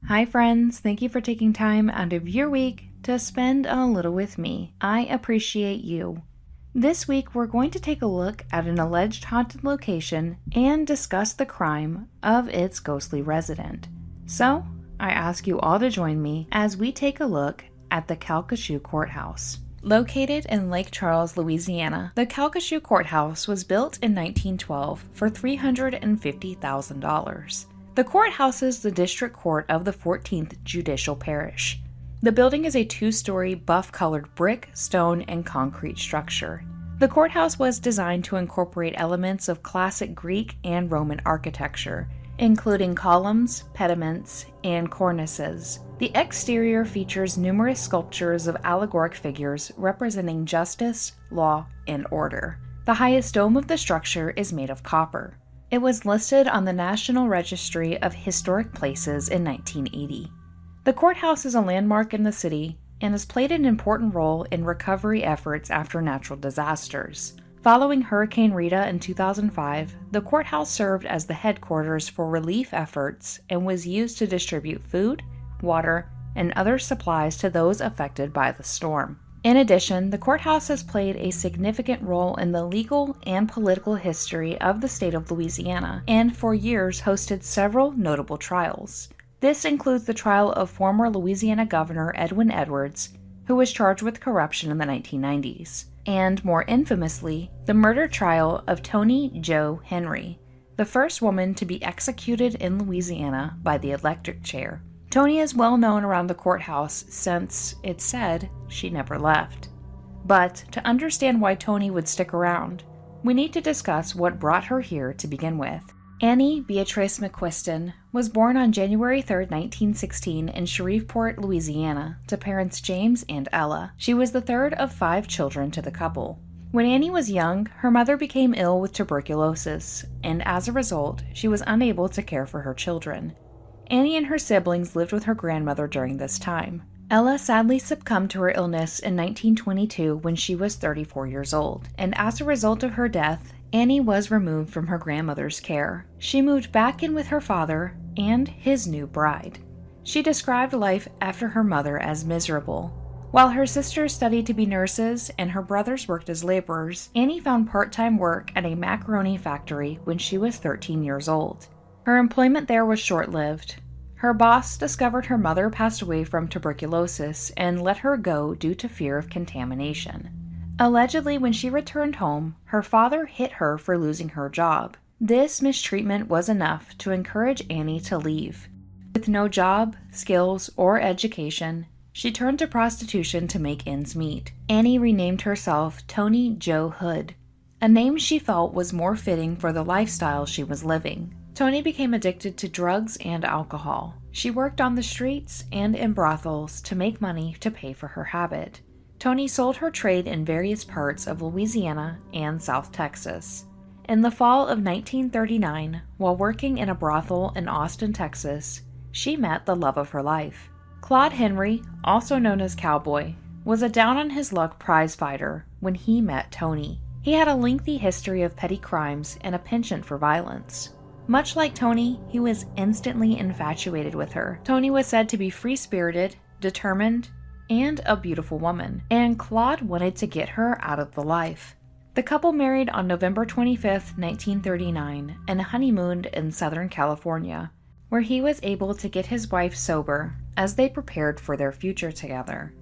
Hi friends, thank you for taking time out of your week to spend a little with me. I appreciate you. This week we're going to take a look at an alleged haunted location and discuss the crime of its ghostly resident. So, I ask you all to join me as we take a look at the Calcasieu Courthouse. Located in Lake Charles, Louisiana, the Calcasieu Courthouse was built in 1912 for $350,000. The courthouse is the district court of the 14th Judicial Parish. The building is a two-story buff-colored brick, stone, and concrete structure. The courthouse was designed to incorporate elements of classic Greek and Roman architecture, including columns, pediments, and cornices. The exterior features numerous sculptures of allegoric figures representing justice, law, and order. The highest dome of the structure is made of copper. It was listed on the National Registry of Historic Places in 1980. The courthouse is a landmark in the city and has played an important role in recovery efforts after natural disasters. Following Hurricane Rita in 2005, the courthouse served as the headquarters for relief efforts and was used to distribute food, water, and other supplies to those affected by the storm. In addition, the courthouse has played a significant role in the legal and political history of the state of Louisiana, and for years hosted several notable trials. This includes the trial of former Louisiana Governor Edwin Edwards, who was charged with corruption in the 1990s, and more infamously, the murder trial of Toni Jo Henry, the first woman to be executed in Louisiana by the electric chair. Toni is well known around the courthouse since, it's said, she never left. But to understand why Toni would stick around, we need to discuss what brought her here to begin with. Annie Beatrice McQuiston was born on January 3, 1916 in Shreveport, Louisiana, to parents James and Ella. She was the third of 5 children to the couple. When Annie was young, her mother became ill with tuberculosis, and as a result, she was unable to care for her children. Annie and her siblings lived with her grandmother during this time. Ella sadly succumbed to her illness in 1922 when she was 34 years old, and as a result of her death, Annie was removed from her grandmother's care. She moved back in with her father and his new bride. She described life after her mother as miserable. While her sisters studied to be nurses and her brothers worked as laborers, Annie found part-time work at a macaroni factory when she was 13 years old. Her employment there was short-lived. Her boss discovered her mother passed away from tuberculosis and let her go due to fear of contamination. Allegedly, when she returned home, her father hit her for losing her job. This mistreatment was enough to encourage Annie to leave. With no job, skills, or education, she turned to prostitution to make ends meet. Annie renamed herself Toni Jo Hood, a name she felt was more fitting for the lifestyle she was living. Toni became addicted to drugs and alcohol. She worked on the streets and in brothels to make money to pay for her habit. Toni sold her trade in various parts of Louisiana and South Texas. In the fall of 1939, while working in a brothel in Austin, Texas, she met the love of her life. Claude Henry, also known as Cowboy, was a down-on-his-luck prize fighter when he met Toni. He had a lengthy history of petty crimes and a penchant for violence. Much like Toni, he was instantly infatuated with her. Toni was said to be free-spirited, determined, and a beautiful woman, and Claude wanted to get her out of the life. The couple married on November 25, 1939, and honeymooned in Southern California, where he was able to get his wife sober as they prepared for their future together.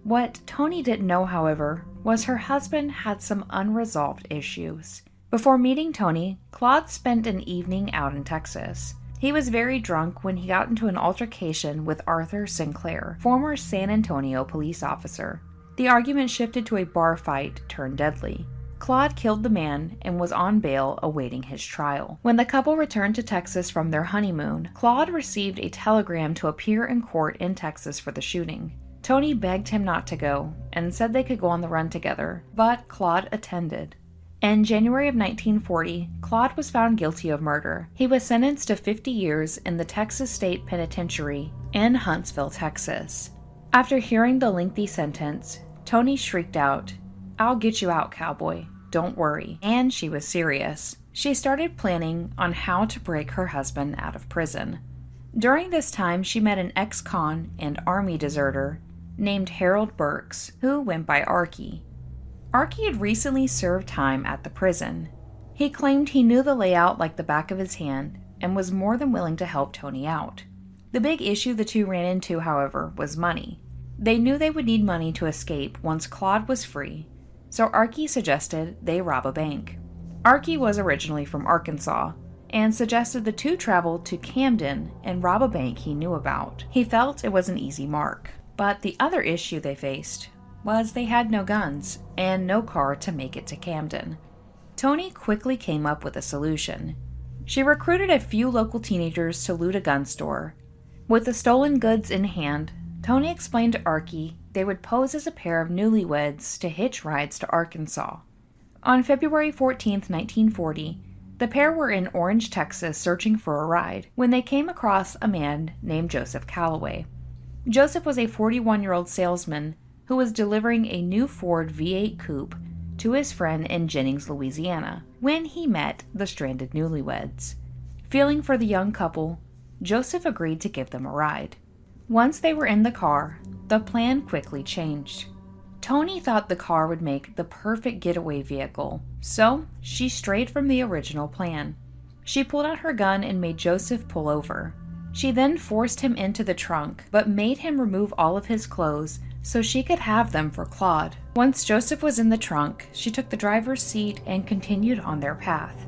What Toni didn't know, however, was her husband had some unresolved issues. Before meeting Toni, Claude spent an evening out in Texas. He was very drunk when he got into an altercation with Arthur Sinclair, former San Antonio police officer. The argument shifted to a bar fight turned deadly. Claude killed the man and was on bail awaiting his trial. When the couple returned to Texas from their honeymoon, Claude received a telegram to appear in court in Texas for the shooting. Toni begged him not to go and said they could go on the run together, but Claude attended. In January of 1940, Claude was found guilty of murder. He was sentenced to 50 years in the Texas State Penitentiary in Huntsville, Texas. After hearing the lengthy sentence, Toni shrieked out, "I'll get you out, cowboy. Don't worry." And she was serious. She started planning on how to break her husband out of prison. During this time, she met an ex-con and army deserter named Harold Burks, who went by Archie. Archie had recently served time at the prison. He claimed he knew the layout like the back of his hand and was more than willing to help Toni out. The big issue the two ran into, however, was money. They knew they would need money to escape once Claude was free, so Archie suggested they rob a bank. Archie was originally from Arkansas and suggested the two travel to Camden and rob a bank he knew about. He felt it was an easy mark. But the other issue they faced was they had no guns and no car to make it to Camden. Toni quickly came up with a solution. She recruited a few local teenagers to loot a gun store. With the stolen goods in hand, Toni explained to Archie they would pose as a pair of newlyweds to hitch rides to Arkansas. On February 14, 1940, the pair were in Orange, Texas searching for a ride when they came across a man named Joseph Calloway. Joseph was a 41-year-old salesman who was delivering a new Ford V8 coupe to his friend in Jennings, Louisiana, when he met the stranded newlyweds. Feeling for the young couple, Joseph agreed to give them a ride. Once they were in the car, the plan quickly changed. Toni thought the car would make the perfect getaway vehicle, so she strayed from the original plan. She pulled out her gun and made Joseph pull over. She then forced him into the trunk, but made him remove all of his clothes so she could have them for Claude. Once Joseph was in the trunk, she took the driver's seat and continued on their path.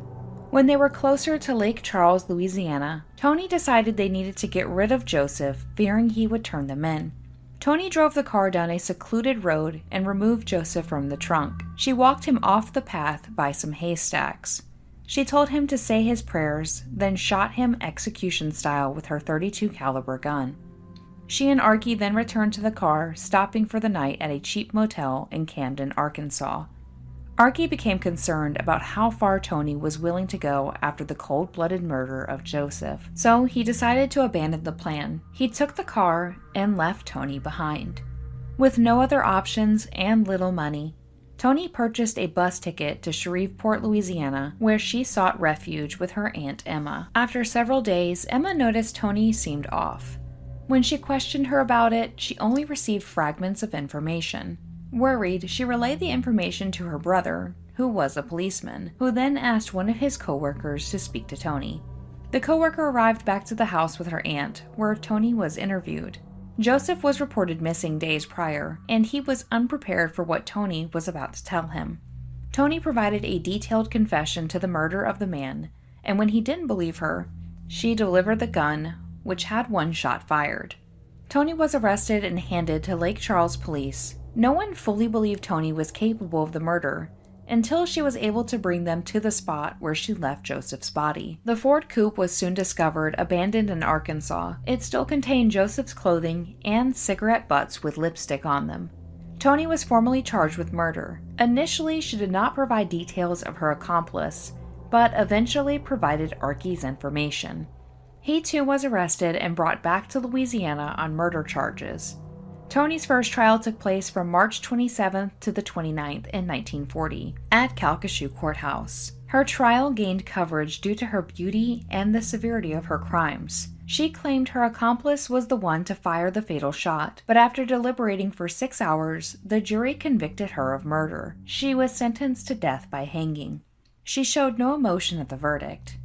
When they were closer to Lake Charles, Louisiana, Toni decided they needed to get rid of Joseph, fearing he would turn them in. Toni drove the car down a secluded road and removed Joseph from the trunk. She walked him off the path by some haystacks. She told him to say his prayers, then shot him execution style with her .32 caliber gun. She and Archie then returned to the car, stopping for the night at a cheap motel in Camden, Arkansas. Archie became concerned about how far Toni was willing to go after the cold-blooded murder of Joseph, so he decided to abandon the plan. He took the car and left Toni behind. With no other options and little money, Toni purchased a bus ticket to Shreveport, Louisiana, where she sought refuge with her Aunt Emma. After several days, Emma noticed Toni seemed off. When she questioned her about it, she only received fragments of information. Worried, she relayed the information to her brother, who was a policeman, who then asked one of his co-workers to speak to Toni. The co-worker arrived back to the house with her aunt, where Toni was interviewed. Joseph was reported missing days prior, and he was unprepared for what Toni was about to tell him. Toni provided a detailed confession to the murder of the man, and when he didn't believe her, she delivered the gun, which had one shot fired. Toni was arrested and handed to Lake Charles police. No one fully believed Toni was capable of the murder until she was able to bring them to the spot where she left Joseph's body. The Ford coupe was soon discovered abandoned in Arkansas. It still contained Joseph's clothing and cigarette butts with lipstick on them. Toni was formally charged with murder. Initially, she did not provide details of her accomplice, but eventually provided Archie's information. He too was arrested and brought back to Louisiana on murder charges. Toni's first trial took place from March 27th to the 29th in 1940 at Calcasieu Courthouse. Her trial gained coverage due to her beauty and the severity of her crimes. She claimed her accomplice was the one to fire the fatal shot, but after deliberating for 6 hours, the jury convicted her of murder. She was sentenced to death by hanging. She showed no emotion at the verdict.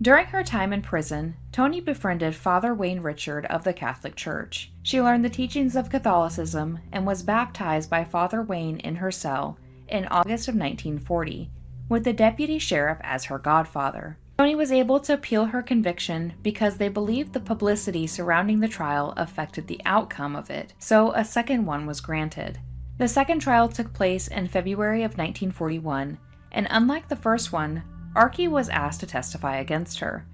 During her time in prison, Toni befriended Father Wayne Richard of the Catholic Church. She learned the teachings of Catholicism and was baptized by Father Wayne in her cell in August of 1940, with the deputy sheriff as her godfather. Toni was able to appeal her conviction because they believed the publicity surrounding the trial affected the outcome of it, so a second one was granted. The second trial took place in February of 1941, and unlike the first one, Archie was asked to testify against her.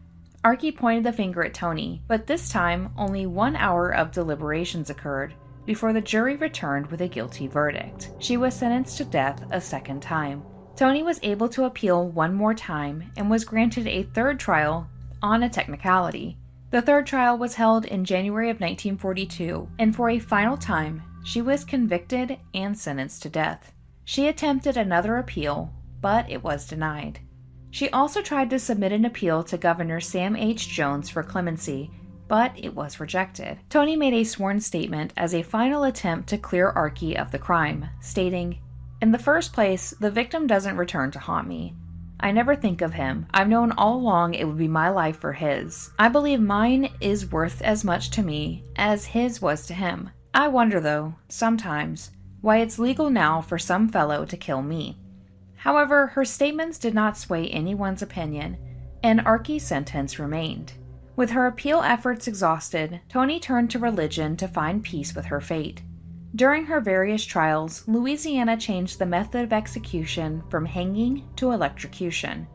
Archie pointed the finger at Toni, but this time only 1 hour of deliberations occurred before the jury returned with a guilty verdict. She was sentenced to death a second time. Toni was able to appeal one more time and was granted a third trial on a technicality. The third trial was held in January of 1942, and for a final time, she was convicted and sentenced to death. She attempted another appeal, but it was denied. She also tried to submit an appeal to Governor Sam H. Jones for clemency, but it was rejected. Toni made a sworn statement as a final attempt to clear Archie of the crime, stating, "In the first place, the victim doesn't return to haunt me. I never think of him. I've known all along it would be my life for his. I believe mine is worth as much to me as his was to him. I wonder, though, sometimes, why it's legal now for some fellow to kill me." However, her statements did not sway anyone's opinion, and Archie's sentence remained. With her appeal efforts exhausted, Toni turned to religion to find peace with her fate. During her various trials, Louisiana changed the method of execution from hanging to electrocution.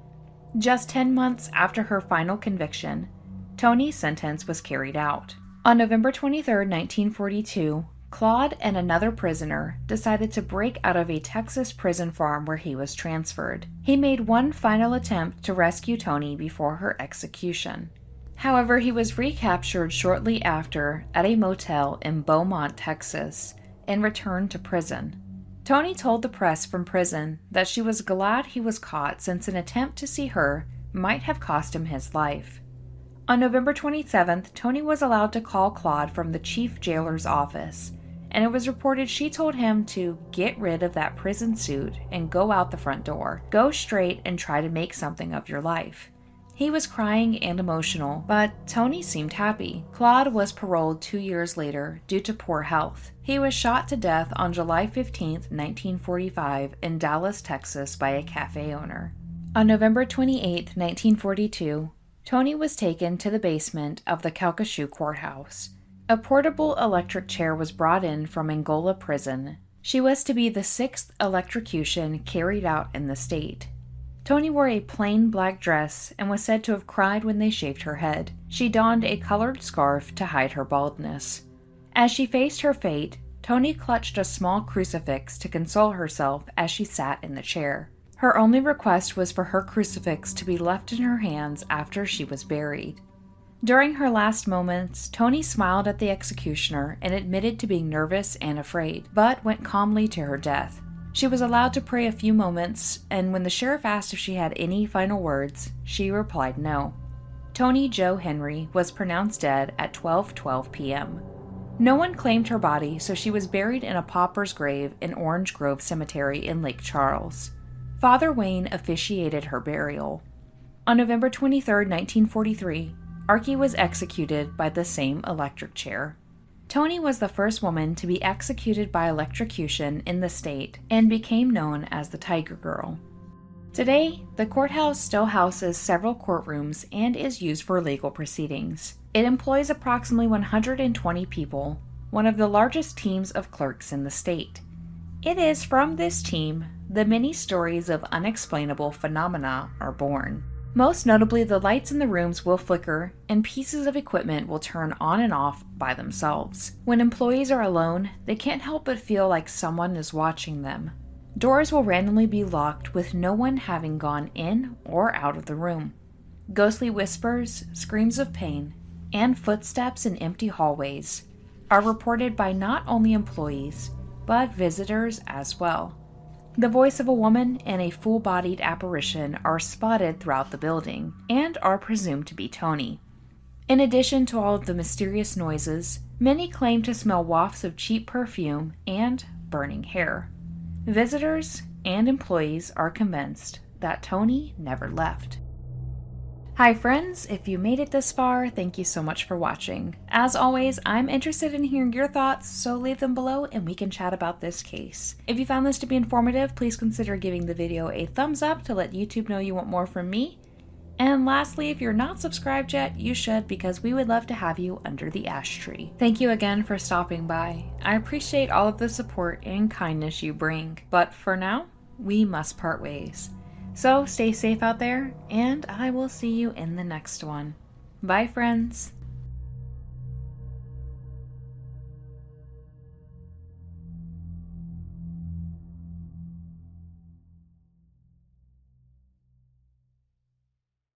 Just 10 months after her final conviction, Toni's sentence was carried out. On November 23, 1942, Claude and another prisoner decided to break out of a Texas prison farm where he was transferred. He made one final attempt to rescue Toni before her execution. However, he was recaptured shortly after at a motel in Beaumont, Texas, and returned to prison. Toni told the press from prison that she was glad he was caught since an attempt to see her might have cost him his life. On November 27th, Toni was allowed to call Claude from the chief jailer's office, and it was reported she told him to get rid of that prison suit and go out the front door. Go straight and try to make something of your life. He was crying and emotional, but Toni seemed happy. Claude was paroled 2 years later due to poor health. He was shot to death on July 15, 1945 in Dallas, Texas by a cafe owner. On November 28, 1942, Toni was taken to the basement of the Calcasieu Courthouse. A portable electric chair was brought in from Angola prison. She was to be the 6th electrocution carried out in the state. Toni wore a plain black dress and was said to have cried when they shaved her head. She donned a colored scarf to hide her baldness. As she faced her fate, Toni clutched a small crucifix to console herself as she sat in the chair. Her only request was for her crucifix to be left in her hands after she was buried. During her last moments, Toni smiled at the executioner and admitted to being nervous and afraid, but went calmly to her death. She was allowed to pray a few moments, and when the sheriff asked if she had any final words, she replied no. Toni Jo Henry was pronounced dead at 12:12 p.m. No one claimed her body, so she was buried in a pauper's grave in Orange Grove Cemetery in Lake Charles. Father Wayne officiated her burial. On November 23, 1943, Archie was executed by the same electric chair. Toni was the first woman to be executed by electrocution in the state and became known as the Tiger Girl. Today, the courthouse still houses several courtrooms and is used for legal proceedings. It employs approximately 120 people, one of the largest teams of clerks in the state. It is from this team the many stories of unexplainable phenomena are born. Most notably, the lights in the rooms will flicker and pieces of equipment will turn on and off by themselves. When employees are alone, they can't help but feel like someone is watching them. Doors will randomly be locked with no one having gone in or out of the room. Ghostly whispers, screams of pain, and footsteps in empty hallways are reported by not only employees, but visitors as well. The voice of a woman and a full-bodied apparition are spotted throughout the building and are presumed to be Toni. In addition to all of the mysterious noises, many claim to smell wafts of cheap perfume and burning hair. Visitors and employees are convinced that Toni never left. Hi friends, if you made it this far, thank you so much for watching. As always, I'm interested in hearing your thoughts, so leave them below and we can chat about this case. If you found this to be informative, please consider giving the video a thumbs up to let YouTube know you want more from me. And lastly, if you're not subscribed yet, you should, because we would love to have you under the ash tree. Thank you again for stopping by. I appreciate all of the support and kindness you bring, but for now, we must part ways. So stay safe out there, and I will see you in the next one. Bye, friends.